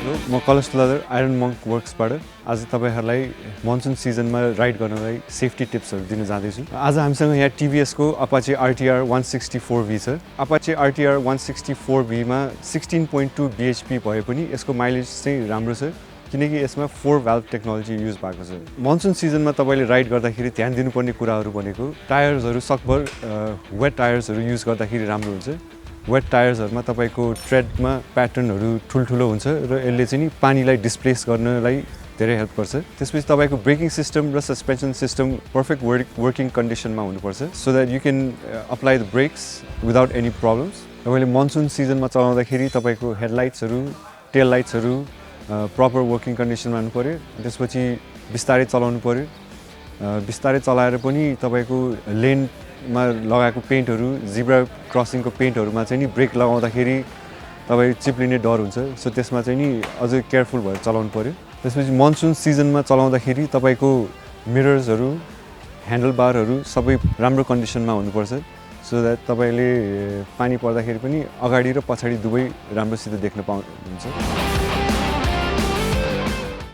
Hello म कलश Tuladhar iron monk वर्क्सबाट आज तपाईहरुलाई मनसुन सिजनमा राइड गर्नलाई सेफ्टी टिप्सहरु दिन जाँदैछु। आज हामीसँग यहाँ TVS को Apache RTR 164V छ। Apache RTR 164V मा 16.2 bhp भए पनि यसको माइलेज चाहिँ राम्रो छ किनकि यसमा 4 valve टेक्नोलोजी युज भएको छ। मनसुन सिजनमा तपाईले राइड गर्दाखेरि ध्यान दिनुपर्ने कुराहरु भनेको टायर्सहरु सकभर वेट टायर्सहरु युज गर्दाखेरि राम्रो हुन्छ। वेट टायर्सहरुमा तपाईको ट्रेडमा प्याटर्नहरु ठुलठुलो हुन्छ र यसले चाहिँ पानीलाई डिस्प्लेस गर्नलाई धेरै हेल्प गर्छ। त्यसपछि तपाईको ब्रेकिङ सिस्टम र सस्पेन्सन सिस्टम पर्फेक्ट वर्किङ कन्डिसनमा हुनुपर्छ so that you can apply the brakes without any problems. तपाईले मनसुन सिजनमा चलाउँदाखेरि तपाईको हेडलाइट्सहरु टेल लाइट्सहरु प्रपर वर्किङ कन्डिसनमा हुनु पर्यो। त्यसपछि बिस्तारै चलाउनु पर्यो। बिस्तारै चलाएर पनि तपाईको लेनमा लगाएको पेन्टहरु जिब्रा क्रसिङको पेन्टहरुमा चाहिँ नि ब्रेक लगाउँदाखेरि तपाई चिप्लिने डर हुन्छ। सो त्यसमा चाहिँ नि अझै केयरफुल भएर चलाउनु पर्यो। त्यसपछि मनसुन सिजनमा चलाउँदाखेरि तपाईको मिरर्सहरु ह्यान्डल बारहरु सबै राम्रो कन्डिसनमा हुनुपर्छ सो दैट तपाईले पानी पर्दाखेरि पनि अगाडि र पछाडी दुवै राम्रोसित देख्न पाउनुहुन्छ।